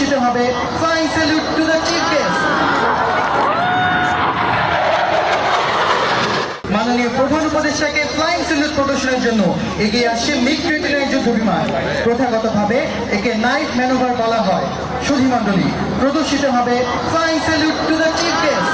প্রদর্শিত হবে flying salute to the chief guest. মাননীয় প্রধান উপদেষ্টাকে ফ্লাইং স্যালুট প্রদর্শনের জন্য এগিয়ে আসছে মিগ 29 যুদ্ধ বিমান। প্রথাগতভাবে একে নাইট ম্যানোভার বলা হয়। সুধীমণ্ডলী, প্রদর্শিত হবে flying salute to the chief guest.